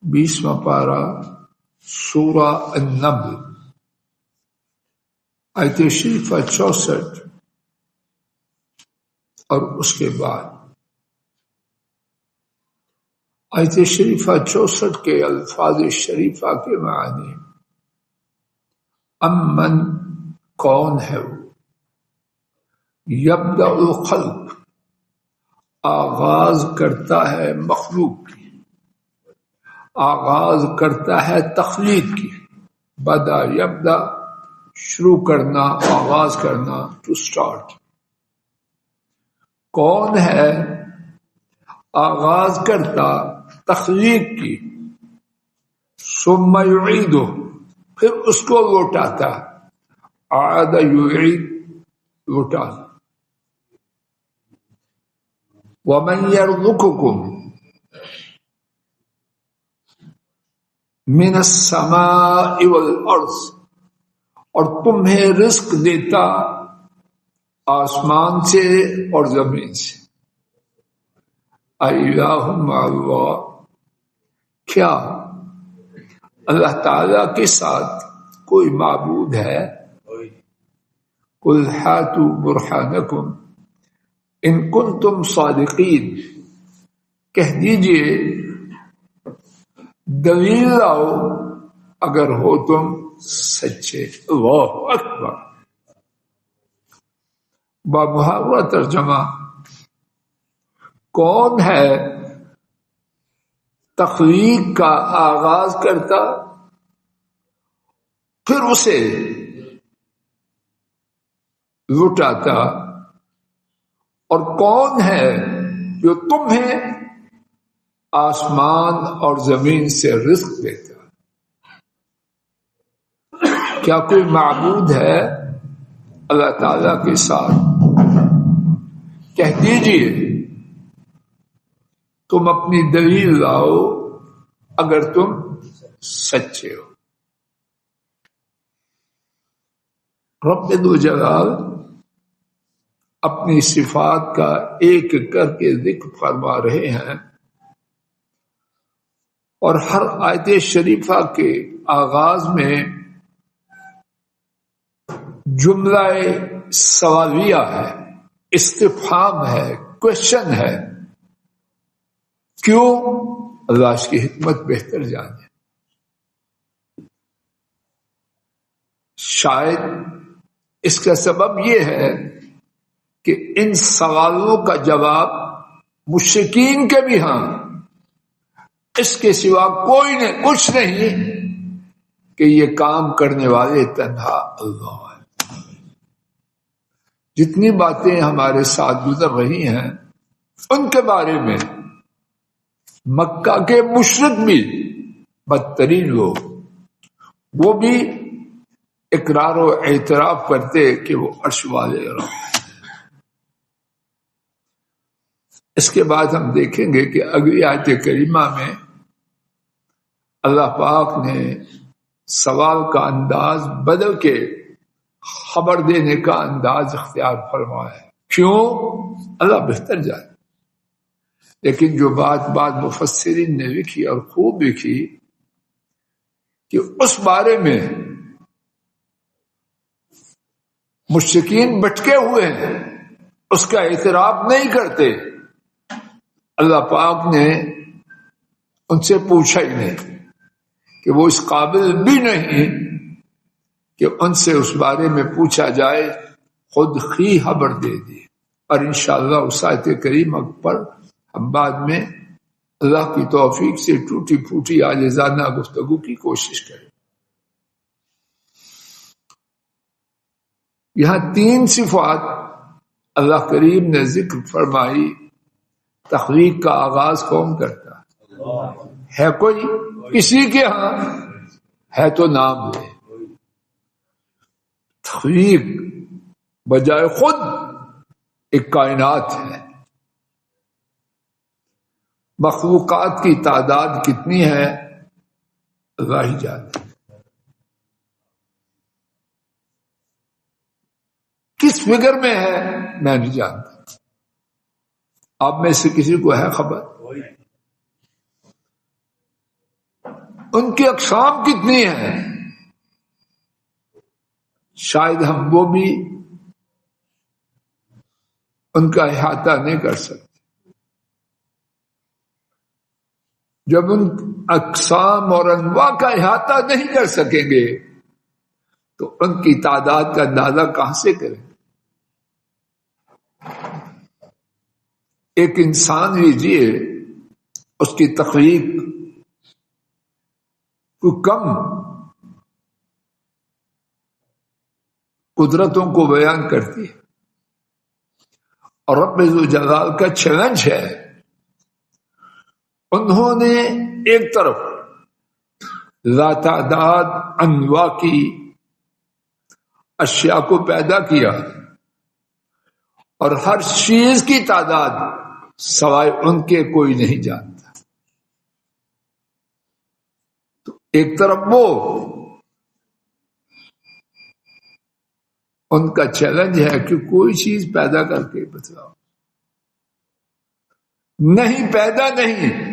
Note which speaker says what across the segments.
Speaker 1: 20واں پارہ سورہ النمل آیت شریفہ 64 اور اس کے بعد آیت شریفہ 64 کے الفاظ شریفہ کے معنی امن کون ہے وہ یبدأ الخلق آغاز کرتا ہے مخلوق کی، آغاز کرتا ہے تخلیق کی. بدا یبدأ شروع کرنا، آغاز کرنا، ٹو اسٹارٹ. کون ہے آغاز کرتا تخلیق کی؟ ثم یعیدہ پھر اس کو لوٹاتا. عاد یعید لوٹانا. وَمَنْ يَرْزُقُكُمْ مِنَ السَّمَاءِ وَالْأَرْضِ اور تمہیں رزق دیتا آسمان سے اور زمین سے. اِلَٰهٌ مَّعَ اللَّهِ کیا اللہ تعالیٰ کے ساتھ کوئی معبود ہے؟ قُلْ هَاتُوا بُرْهَانَكُمْ ان کنتم صادقین کہہ دیجئے دلیل لاؤ اگر ہو تم سچے. اللہ اکبر. بمحاورہ ترجمہ کون ہے تخلیق کا آغاز کرتا پھر اسے لٹاتا، اور کون ہے جو تمہیں آسمان اور زمین سے رزق دیتا؟ کیا کوئی معبود ہے اللہ تعالیٰ کے ساتھ؟ کہہ دیجئے تم اپنی دلیل لاؤ اگر تم سچے ہو. رب ذو جلال اپنی صفات کا ایک کر کے ذکر فرما رہے ہیں، اور ہر آیت شریفہ کے آغاز میں جملہ سوالیہ ہے، استفہام ہے، کوشچن ہے. کیوں؟ اللہ اس کی حکمت بہتر جانے. شاید اس کا سبب یہ ہے کہ ان سوالوں کا جواب مشرکین کے بھی ہاں اس کے سوا کوئی نہیں، کچھ نہیں کہ یہ کام کرنے والے تنہا اللہ ہے. جتنی باتیں ہمارے ساتھ گزر رہی ہیں ان کے بارے میں مکہ کے مشرک بھی، بدترین لوگ، وہ بھی اقرار و اعتراف کرتے کہ وہ عرش والے رب ہیں. اس کے بعد ہم دیکھیں گے کہ اگلی آیت کریمہ میں اللہ پاک نے سوال کا انداز بدل کے خبر دینے کا انداز اختیار فرمایا ہے. کیوں؟ اللہ بہتر جانے. لیکن جو بات مفسرین نے لکھی اور خوب لکھی کہ اس بارے میں مشرکین بھٹکے ہوئے ہیں، اس کا اعتراف نہیں کرتے. اللہ پاک نے ان سے پوچھا ہی نہیں کہ وہ اس قابل بھی نہیں کہ ان سے اس بارے میں پوچھا جائے، خود ہی خبر دے دی. اور انشاءاللہ اس آیت کریمہ پر ہم بعد میں اللہ کی توفیق سے ٹوٹی پھوٹی عاجزانہ گفتگو کی کوشش کریں. یہاں 3 صفات اللہ کریم نے ذکر فرمائی. تخلیق کا آغاز کون کرتا ہے؟ کوئی کسی کے ہاں ہے تو نام لے. تخلیق بجائے خود ایک کائنات ہے. مخلوقات کی تعداد کتنی ہے اللہ ہی جانتا. کس فگر میں ہے میں نہیں جانتا. آپ میں سے کسی کو ہے خبر؟ ان کی اقسام کتنی ہیں، شاید ہم وہ بھی ان کا احاطہ نہیں کر سکتے۔ جب ان اقسام اور انواع کا احاطہ نہیں کر سکیں گے تو ان کی تعداد کا اندازہ کہاں سے کریں؟ ایک انسان لیجیے، اس کی تخلیق کو کم قدرتوں کو بیان کرتی ہے، اور رب ذوالجلال کا چیلنج ہے۔ انہوں نے ایک طرف لاتعداد انواع کی اشیاء کو پیدا کیا اور ہر چیز کی تعداد سوائے ان کے کوئی نہیں جانتا۔ تو ایک طرف وہ ان کا چیلنج ہے کہ کوئی چیز پیدا کر کے بتلاؤ، نہیں پیدا نہیں،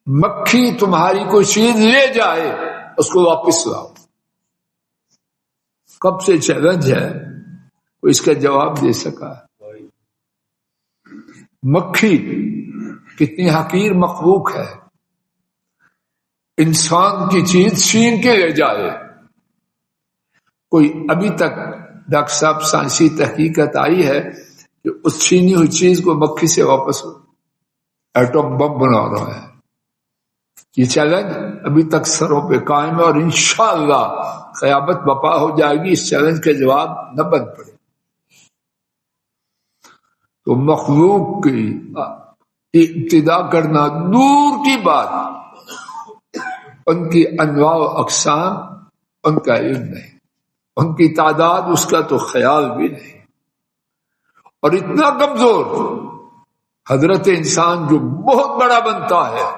Speaker 1: مکھی تمہاری کوئی چیز لے جائے اس کو واپس لاؤ۔ کب سے چیلنج ہے، کوئی اس کا جواب دے سکا؟ مکھی کتنی حقیر مخلوق ہے، انسان کی چیز چھین کے لے جائے۔ کوئی ابھی تک ڈاکٹر صاحب سائنسی تحقیقات آئی ہے کہ اس چھینی ہوئی چیز کو مکھی سے واپس ایٹم بم بنا رہا ہے۔ یہ چیلنج ابھی تک سروں پہ قائم ہے، اور انشاءاللہ قیامت برپا ہو جائے گی، اس چیلنج کا جواب نہ بن پڑے۔ تو مخلوق کی ابتدا کرنا دور کی بات، ان کی انواع و اقسام ان کا علم نہیں، ان کی تعداد اس کا تو خیال بھی نہیں، اور اتنا کمزور حضرت انسان جو بہت بڑا بنتا ہے،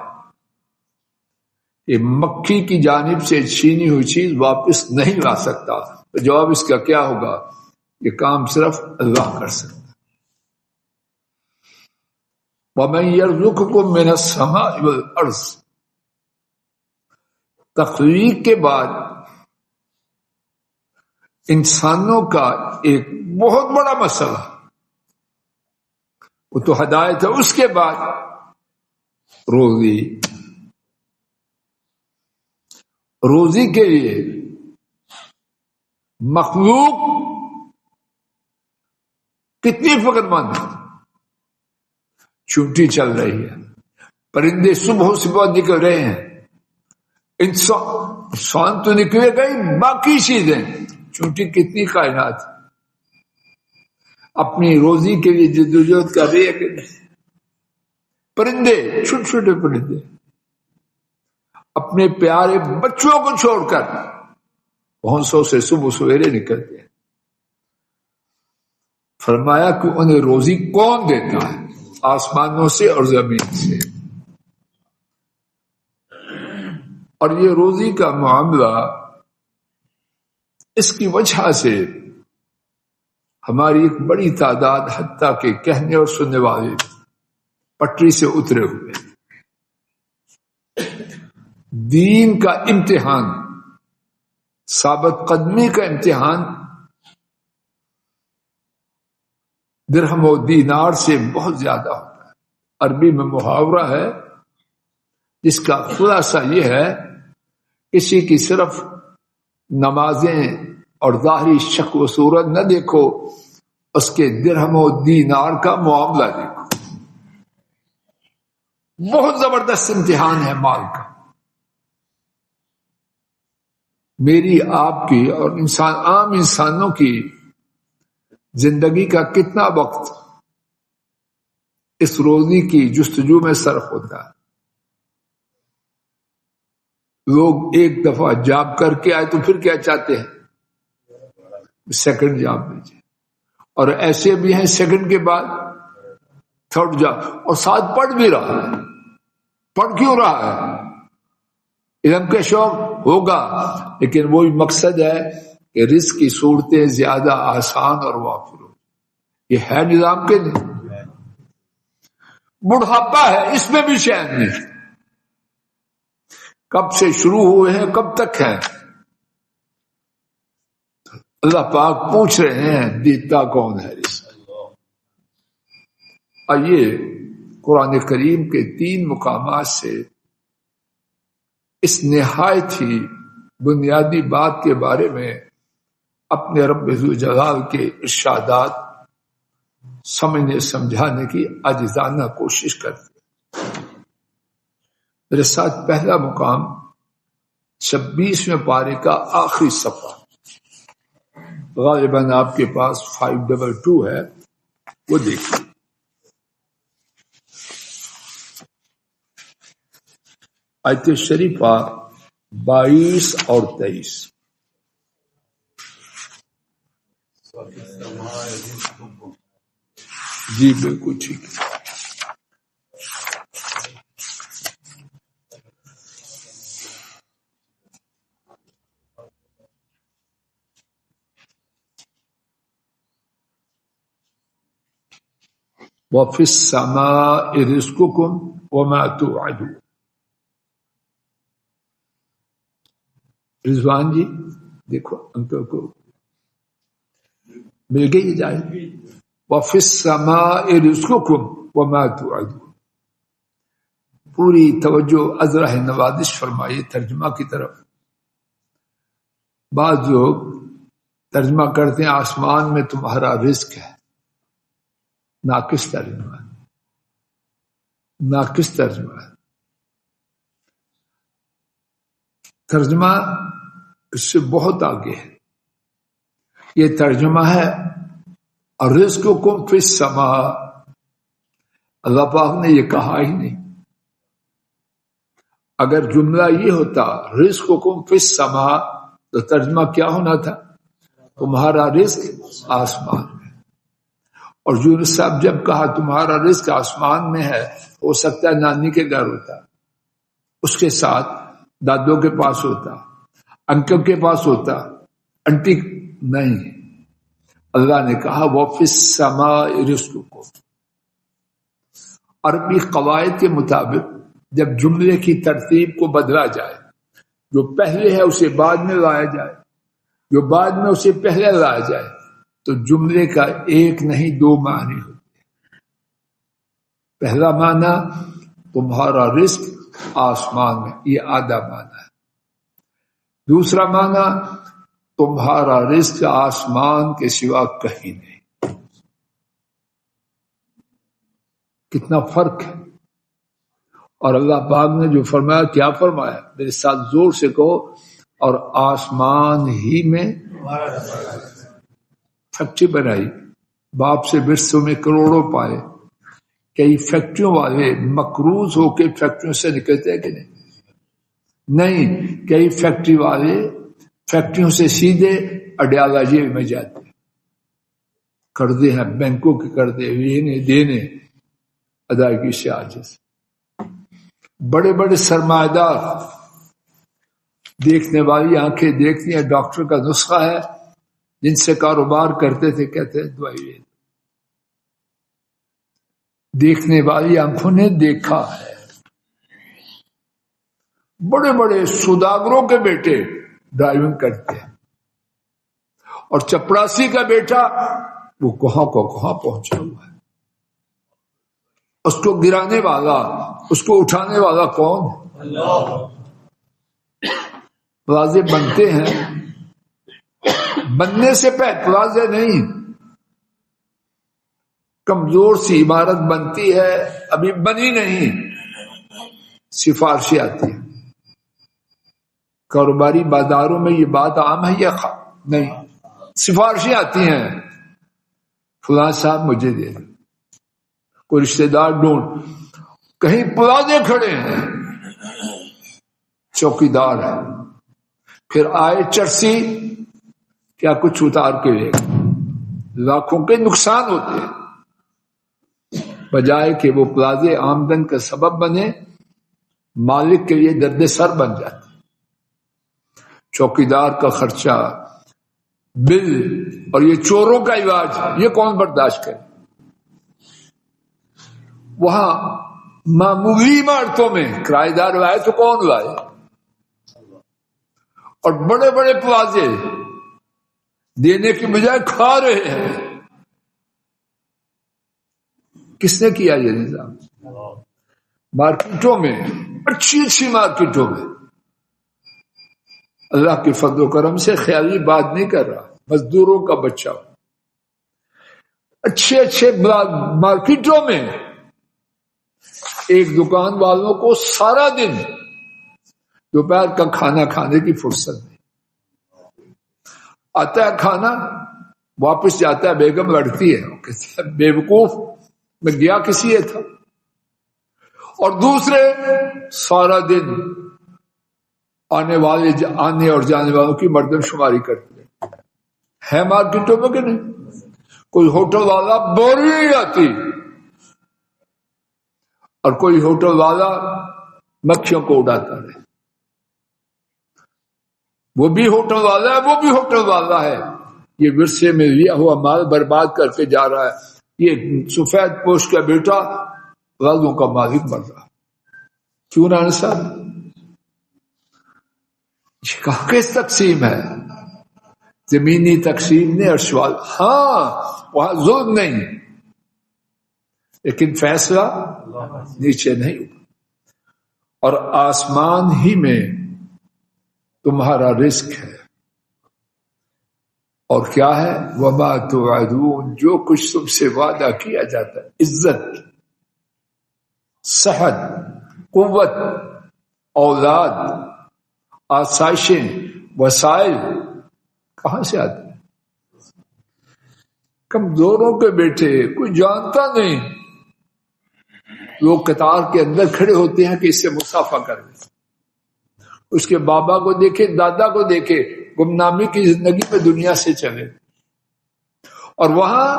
Speaker 1: یہ مکھی کی جانب سے چھینی ہوئی چیز واپس نہیں لا سکتا۔ تو جواب اس کا کیا ہوگا؟ یہ کام صرف اللہ کر سکتا۔ وَمَن يَرْزُقُكُم مِّنَ السَّمَاءِ وَالْأَرْضِ، تخلیق کے بعد انسانوں کا ایک بہت بڑا مسئلہ وہ تو ہدایت ہے، اس کے بعد روزی کے لیے مخلوق کتنی فکر مند ہے۔ چونٹی چل رہی ہے، پرندے صبح نکل رہے ہیں، انسان تو نکلے گئی، باقی چیزیں چونٹی کتنی کائنات اپنی روزی کے لیے جدوجہد کر رہی ہے کہ نہیں؟ پرندے، چھوٹے چھوٹے پرندے اپنے پیارے بچوں کو چھوڑ کر گھونسوں سے صبح سویرے نکلتے ہیں۔ فرمایا کہ انہیں روزی کون دیتا ہے؟ آسمانوں سے اور زمین سے۔ اور یہ روزی کا معاملہ، اس کی وجہ سے ہماری ایک بڑی تعداد حتیٰ کہ کہنے اور سننے والے پٹری سے اترے ہوئے۔ دین کا امتحان، ثابت قدمی کا امتحان درہم و دینار سے بہت زیادہ ہوتا ہے۔ عربی میں محاورہ ہے جس کا خلاصہ یہ ہے، کسی کی صرف نمازیں اور ظاہری شکل و صورت نہ دیکھو، اس کے درہم و دینار کا معاملہ دیکھو۔ بہت زبردست امتحان ہے مال کا۔ میری، آپ کی اور عام انسانوں کی زندگی کا کتنا وقت اس روزی کی جستجو میں صرف ہوتا ہے؟ لوگ ایک دفعہ جاب کر کے آئے تو پھر کیا چاہتے ہیں؟ سیکنڈ جاب دیجیے، اور ایسے بھی ہیں سیکنڈ کے بعد تھرڈ جاب، اور ساتھ پڑھ بھی رہا ہے۔ پڑھ کیوں رہا ہے؟ علم کا شوق ہوگا، لیکن وہی مقصد ہے کہ رزق کی صورتیں زیادہ آسان اور وافر ہو۔ یہ ہے نظام کے نہیں؟ بڑھاپا ہے، اس میں بھی چین نہیں۔ کب سے شروع ہوئے ہیں کب تک ہیں؟ اللہ پاک پوچھ رہے ہیں دیتا کون ہے؟ آئیے قرآن کریم کے 3 مقامات سے اس نہایت ہی بنیادی بات کے بارے میں اپنے رب ذوالجلال کے ارشادات سمجھنے سمجھانے کی عاجزانہ کوشش کرتے۔ میرے ساتھ پہلا مقام 26ویں پارے کا آخری صفحہ، غالباً آپ کے پاس 522 ہے، وہ دیکھیے۔ آیت شریفہ 22 اور 23۔ جی بالکل ٹھیک ہے۔ وَفِي السَّمَاءِ رِزْقُكُمْ وَمَا تُوعَدُونَ۔ رضوان جی دیکھو انکل کو مل گئی جائے۔ وَفِي السَّمَاءِ رِزْقُكُمْ وَمَا تُوعَدُونَ۔ پوری توجہ ازرہ نوازش فرمائیے ترجمہ کی طرف۔ بعض لوگ ترجمہ کرتے ہیں آسمان میں تمہارا رزق ہے، ناقص ترجمہ ہے، ناقص ترجمہ ہے۔ ترجمہ اس سے بہت آگے ہے۔ یہ ترجمہ ہے رزقکم فی السماء، اللہ پاک نے یہ کہا ہی نہیں۔ اگر جملہ یہ ہوتا رزقکم فی السماء تو ترجمہ کیا ہونا تھا؟ تمہارا رزق آسمان میں۔ اور یونس صاحب جب کہا تمہارا رزق آسمان میں ہے، ہو سکتا ہے نانی کے گھر ہوتا، اس کے ساتھ دادوں کے پاس ہوتا، انکل کے پاس ہوتا، انٹی نہیں۔ اللہ نے کہا وَفِي السَّمَاءِ رِزْقُكُمْ۔ عربی قواعد کے مطابق جب جملے کی ترتیب کو بدلا جائے، جو پہلے ہے اسے بعد میں لایا جائے، جو بعد میں اسے پہلے لایا جائے، تو جملے کا ایک نہیں 2 معنی ہوتے ہیں۔ پہلا معنی تمہارا رزق آسمان میں، یہ آدھا معنی ہے۔ دوسرا معنی تمہارا رزق آسمان کے سوا کہیں نہیں۔ کتنا فرق ہے۔ اور اللہ پاک نے جو فرمایا، کیا فرمایا؟ میرے ساتھ زور سے کہو، اور آسمان ہی میں فیکٹری بنائی، باپ سے برسوں میں کروڑوں پائے۔ کئی فیکٹریوں والے مقروض ہو کے فیکٹریوں سے نکلتے ہیں کہ نہیں؟ کئی فیکٹری والے فیکٹریوں سے سیدھے اڈیالہ جیب میں جاتے ہیں، قرضے ہیں بینکوں کے قرضے، لینے دینے، ادائیگی سے عاجز۔ بڑے بڑے سرمایہ دار دیکھنے والی آنکھیں دیکھتی ہیں، ڈاکٹر کا نسخہ ہے، جن سے کاروبار کرتے تھے کہتے ہیں دوائی لے۔ دیکھنے والی آنکھوں نے دیکھا ہے، بڑے بڑے سوداگروں کے بیٹے ڈرائیونگ کرتے ہیں، اور چپڑاسی کا بیٹا وہ کہاں کو کہاں پہنچا ہوا ہے۔ اس کو گرانے والا، اس کو اٹھانے والا کون؟ اللہ۔ پلازے بنتے ہیں، بننے سے پہلے پلازے نہیں، کمزور سی عمارت بنتی ہے، ابھی بنی نہیں، سفارشیں آتی ہیں۔ کاروباری بازاروں میں یہ بات عام ہے یا نہیں؟ سفارشیں آتی ہیں، فلاں صاحب مجھے دے دیں، کوئی رشتہ دار ڈھونڈ، کہیں پلازے کھڑے ہیں، چوکی دار ہے، پھر آئے چرسی، کیا کچھ اتار کے لے گا، لاکھوں کے نقصان ہوتے ہیں، بجائے کہ وہ پلازے آمدن کا سبب بنے، مالک کے لیے درد سر بن جاتے۔ چوکیدار کا خرچہ، بل، اور یہ چوروں کا علاج، یہ کون برداشت کرے؟ وہاں معمولی عمارتوں میں کرایہ دار لائے تو کون لائے؟ اور بڑے بڑے پلازے دینے کی بجائے کھا رہے ہیں. کس نے کیا یہ نظام؟ مارکیٹوں میں، اچھی اچھی مارکیٹوں میں. اللہ کے فضل و کرم سے خیالی بات نہیں کر رہا، مزدوروں کا بچہ اچھے اچھے مارکیٹوں میں ایک دکان والوں کو سارا دن دوپہر کا کھانا کھانے کی فرصت نہیں. آتا ہے کھانا، واپس جاتا ہے، بیگم لڑتی ہے، کہتا ہے بیوقوف میں گیا کسی یہ تھا. اور دوسرے سارا دن آنے اور جانے والوں کی مردم شماری کرتے ہیں مارکیٹوں میں کہ نہیں؟ کوئی ہوٹل والا بوری نہیں آتی اور کوئی ہوٹل والا مکھیوں کو اڑاتا ہے. وہ بھی ہوٹل والا ہے، وہ بھی ہوٹل والا ہے. یہ ورثے میں لیا ہوا مال برباد کر کے جا رہا ہے. یہ سفید پوش کا بیٹا غازوں کا مالک بن رہا. کیوں رانا صاحب؟ یہ کہاں کس تقسیم ہے؟ زمینی تقسیم نے ارشوال. ہاں وہاں ظلم نہیں، لیکن فیصلہ نیچے نہیں. اور آسمان ہی میں تمہارا رزق ہے. اور کیا ہے؟ وما توعدون، جو کچھ تم سے وعدہ کیا جاتا ہے، عزت، صحت، قوت، اولاد، آسائشیں، وسائل کہاں سے آتے ہیں؟ کمزوروں کے بیٹے کوئی جانتا نہیں. لوگ قطار کے اندر کھڑے ہوتے ہیں کہ اس سے مسافہ کر لیں. اس کے بابا کو دیکھے، دادا کو دیکھے، گمنامی کی زندگی میں دنیا سے چلے، اور وہاں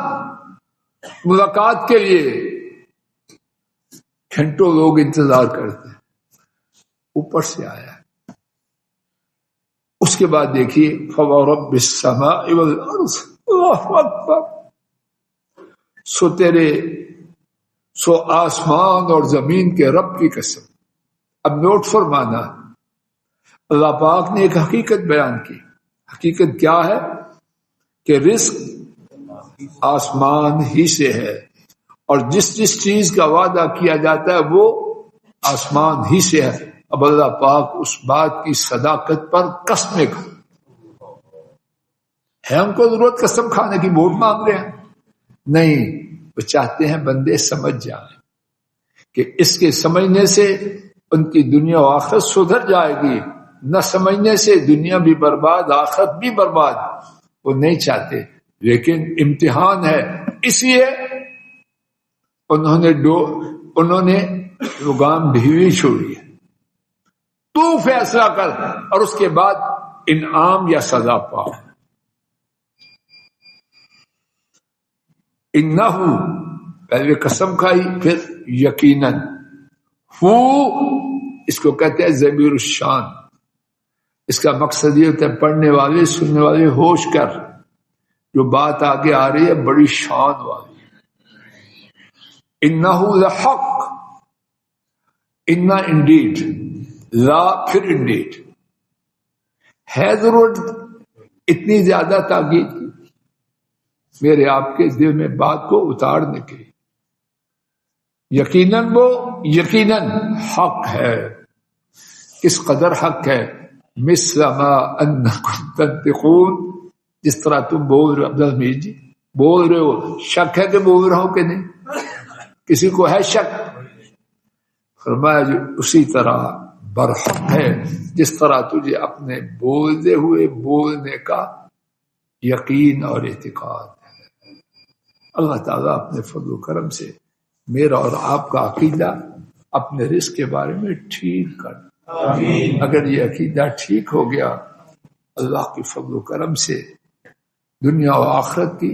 Speaker 1: ملاقات کے لیے گھنٹوں لوگ انتظار کرتے ہیں. اوپر سے آیا. اس کے بعد دیکھیے فَوَرَبِّ السَّمَاءِ وَالْأَرْضِ، اللہ اکبر. سو آسمان اور زمین کے رب کی قسم. اب نوٹ فرمانا، اللہ پاک نے ایک حقیقت بیان کی. حقیقت کیا ہے؟ کہ رزق آسمان ہی سے ہے، اور جس چیز کا وعدہ کیا جاتا ہے وہ آسمان ہی سے ہے. اب اللہ پاک اس بات کی صداقت پر قسمیں کھا ہے. ہم کو ضرورت قسم کھانے کی، ووٹ مانگ رہے ہیں؟ نہیں، وہ چاہتے ہیں بندے سمجھ جائیں کہ اس کے سمجھنے سے ان کی دنیا و آخرت سدھر جائے گی. نہ سمجھنے سے دنیا بھی برباد، آخرت بھی برباد. وہ نہیں چاہتے، لیکن امتحان ہے، اس لیے انہوں نے لگام ڈھیلی چھوڑی ہے. تو فیصلہ کر اور اس کے بعد انعام یا سزا پا. انہو، پہلے قسم کھائی، پھر یقیناً. ہو اس کو کہتے ہیں ضمیر الشان. اس کا مقصد یہ ہوتا ہے پڑھنے والے سننے والے ہوش کر، جو بات آگے آ رہی ہے بڑی شان والی. انہو لحق، انا انڈیڈ، لا پھر انڈیڈ. ہے ضرورت اتنی زیادہ تاکید کی میرے آپ کے دل میں بات کو اتارنے کی. یقیناً وہ یقیناً حق ہے. کس قدر حق ہے؟ مثل ما انکم تنطقون، جس طرح تم بول رہے ہو. عبد الحمید جی بول رہے ہو، شک ہے کہ بول رہا ہوں کہ نہیں؟ کسی کو ہے شک؟ فرمایا جو اسی طرح برحق ہے جس طرح تجھے اپنے بولتے ہوئے بولنے کا یقین اور اعتقاد ہے. اللہ تعالیٰ اپنے فضل و کرم سے میرا اور آپ کا عقیدہ اپنے رزق کے بارے میں ٹھیک کر. اگر یہ عقیدہ ٹھیک ہو گیا، اللہ کی فضل و کرم سے دنیا و آخرت کی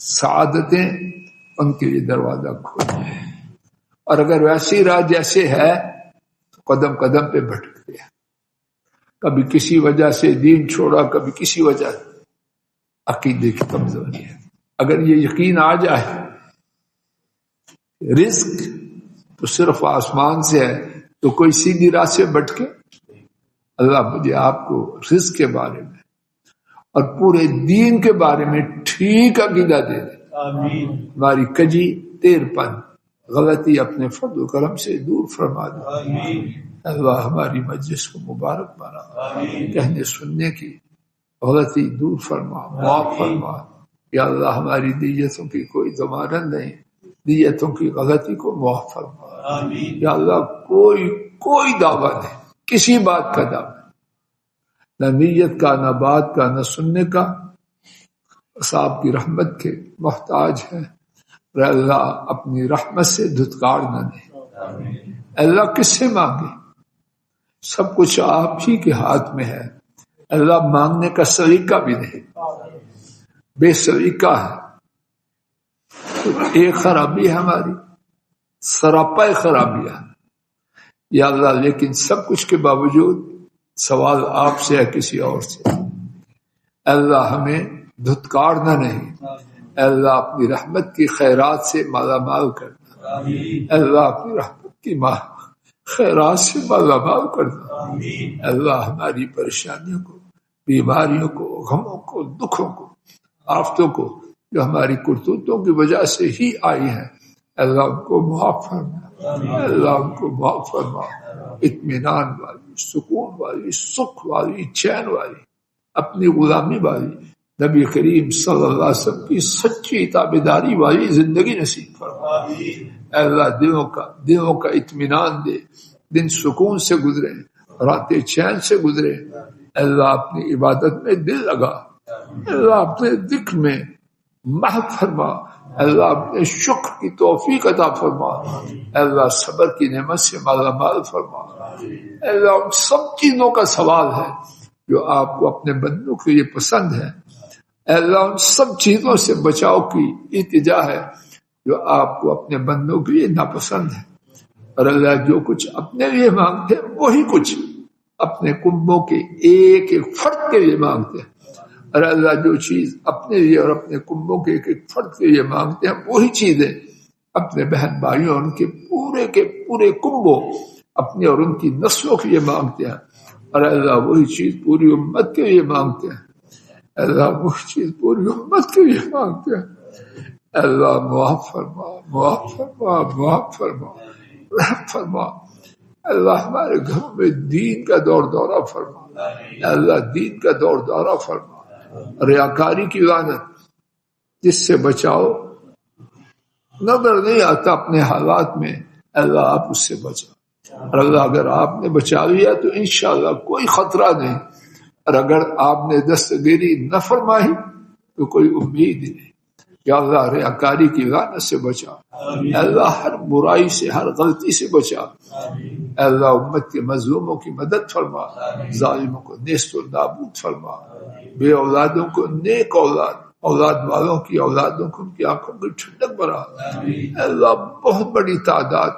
Speaker 1: سعادتیں ان کے لیے دروازہ کھولے ہیں. اور اگر ویسی راہ جیسے ہے تو قدم قدم پہ بھٹک گیا. کبھی کسی وجہ سے دین چھوڑا، کبھی کسی وجہ عقیدے کی کمزوری ہے. اگر یہ یقین آ جائے رزق تو صرف آسمان سے ہے، تو کوئی سیدھی راہ سے بھٹکے؟ اللہ مجھے آپ کو رزق کے بارے میں اور پورے دین کے بارے میں ٹھیک عقیدہ دے دے. ہماری کجی تیر پن غلطی اپنے فضل و کرم سے دور فرما دے. اللہ ہماری مجلس کو مبارک بنا, کہنے سننے کی غلطی دور فرما, معاف فرما. یا اللہ ہماری نیتوں کی کوئی ضمانت نہیں, نیتوں کی غلطی کو معاف فرما. یا اللہ کوئی دعویٰ نہیں, کسی بات کا دعویٰ نہ نیت کا, نہ بات کا, نہ سننے کا. بس آپ کی رحمت کے محتاج ہیں. اللہ اپنی رحمت سے دھتکار نہ دے. اللہ کس سے مانگے؟ سب کچھ آپ ہی کے ہاتھ میں ہے. اللہ مانگنے کا سلیقہ بھی نہیں, بے سلیقہ ہے. ایک خرابی ہے ہماری, سراپا خرابی ہے یا اللہ. لیکن سب کچھ کے باوجود سوال آپ سے ہے کسی اور سے. اللہ ہمیں دھتکارنا نہیں. اللہ اپنی رحمت کی خیرات سے مالا مال کرنا. اللہ اپنی رحمت کی خیرات سے مالا مال کرنا. اللہ ہماری پریشانیوں کو, بیماریوں کو, غموں کو, دکھوں کو, آفتوں کو جو ہماری کرتوتوں کی وجہ سے ہی آئی ہیں, اللہ ان کو معاف فرما. اللہ ان کو معاف فرما. اطمینان والی, سکون والی, سکھ والی, چین والی, اپنی غلامی والی, نبی کریم صلی اللہ علیہ وسلم کی سچی تابعداری والی زندگی نصیب فرما. اللہ دلوں کا اطمینان دے, دن سکون سے گزرے, راتیں چین سے گزرے. اللہ اپنی عبادت میں دل لگا. اللہ اپنے ذکر میں محو فرما. اللہ اپنے شکر کی توفیق عطا فرما. اللہ صبر کی نعمت سے مالا مال فرما. اللہ ان سب چیزوں کا سوال ہے جو آپ کو اپنے بندوں کے لیے پسند ہے. اللہ ان سب چیزوں سے بچاؤ کی التجا ہے جو آپ کو اپنے بندوں کے لیے ناپسند ہے. اور اللہ جو کچھ اپنے لیے مانگتے ہیں وہی کچھ اپنے کنبوں کے ایک ایک فرد کے لیے مانگتے ہیں. اور اللہ جو چیز اپنے لیے اور اپنے کنبوں کے ایک ایک فرد کے لیے مانگتے ہیں وہی چیزیں اپنے بہن بھائیوں اور ان کے پورے کنبوں, اپنے اور ان کی نسلوں کے لیے مانگتے ہیں. اور اللہ وہی چیز پوری امت کے لیے مانگتے ہیں. اللہ وہی چیز پوری امت کے لیے مانگتے ہیں. اللہ معاف فرما, معاف فرما, معاف فرما, رحم فرما. اللہ ہمارے گھروں میں دین کا دور دورہ فرما. اللہ دین کا دور دورہ فرما. ریاکاری کی لعنت جس سے بچاؤ, نظر نہیں آتا اپنے حالات میں, اللہ آپ اس سے بچاؤ. اور اللہ اگر آپ نے بچا لیا تو انشاءاللہ کوئی خطرہ نہیں, اور اگر آپ نے دستگیری نہ فرمائی تو کوئی امید ہی نہیں. یا اللہ ریاکاری کی لعنت سے بچا. اللہ ہر برائی سے, ہر غلطی سے بچا. اللہ امت کے مظلوموں کی مدد فرما. ظالموں کو نیست و نابود فرما. بے اولادوں کو نیک اولاد, اولاد والوں کی اولادوں کو ان کی آنکھوں کی ٹھنڈک بنا. اللہ بہت بڑی تعداد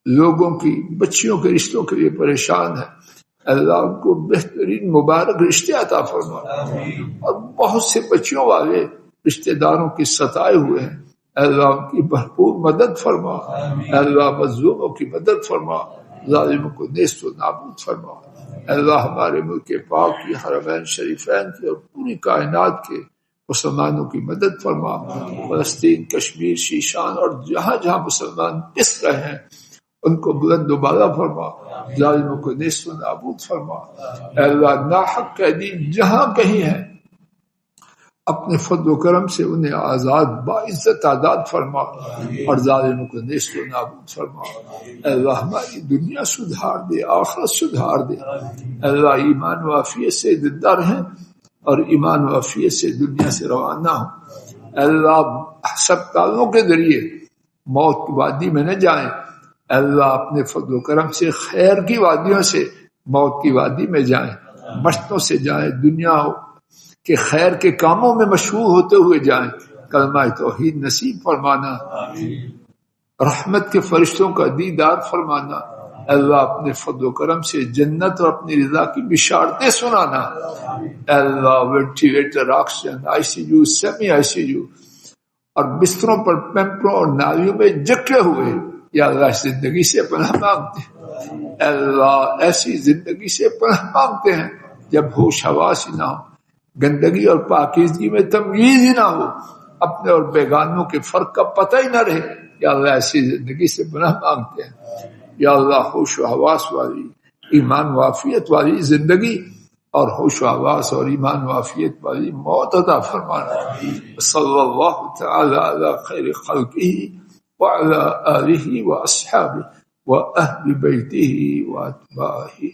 Speaker 1: لوگوں کی بچیوں کے رشتوں کے لیے پریشان ہے. اللہ ان کو بہترین مبارک رشتے عطا فرما. اور بہت سے بچیوں والے رشتہ داروں کی ستائے ہوئے ہیں, اللہ ان کی بھرپور مدد فرما. اللہ مظلوموں کی مدد فرما. ظالموں کو نیست و نابود فرما. اللہ ہمارے ملک پاک کی حرمین شریفین کی اور پوری کائنات کے مسلمانوں کی مدد فرما. فلسطین, کشمیر, شیشان اور جہاں جہاں مسلمان پس رہے ہیں ان کو بلند و بالا فرما. ظالموں کو نیست و نابود فرما. اللہ ناحق قیدی جہاں کہیں ہیں اپنے فضل و کرم سے انہیں آزاد باعزت آزاد فرما. اور ظالموں کو نیست و نابود فرما. اللہ ہماری دنیا سدھار دے, آخرت سدھار دے. اللہ ایمان و عافیت سے زندہ رہیں اور ایمان و عافیت سے دنیا سے روانہ ہوں. اللہ ہسپتالوں کے ذریعے موت کی وادی میں نہ جائیں. اللہ اپنے فضل و کرم سے خیر کی وادیوں سے موت کی وادی میں جائیں, مشتوں سے جائیں, دنیا کہ خیر کے کاموں میں مشغول ہوتے ہوئے جائیں. کلمہ توحید نصیب فرمانا. رحمت کے فرشتوں کا دیدار فرمانا. اللہ اپنے فضل و کرم سے جنت اور اپنی رضا کی بشارتیں سنانا. Allah ventilator, oxygen, I C U, semi I C U اور بستروں پر پیمپروں اور نالیوں میں جکڑے ہوئے یا اللہ زندگی سے پناہ مانگتے ہیں، اللہ ایسی زندگی سے پناہ مانگتے ہیں جب ہوش حواس ہی نہ ہو، گندگی اور پاکیزگی میں تمیز ہی نہ ہو، اپنے اور بیگانوں کے فرق کا پتہ ہی نہ رہے، یا اللہ ایسی زندگی سے پناہ مانگتے ہیں۔ یا اللہ ہوش و حواس والی، ایمان و عافیت والی زندگی اور ہوش و حواس اور ایمان و عافیت والی موت عطا فرمانا۔ صلی اللہ تعالی علی خیر خلقہ وعلی آلہ واصحابہ واہل بیتہ واتباعہ۔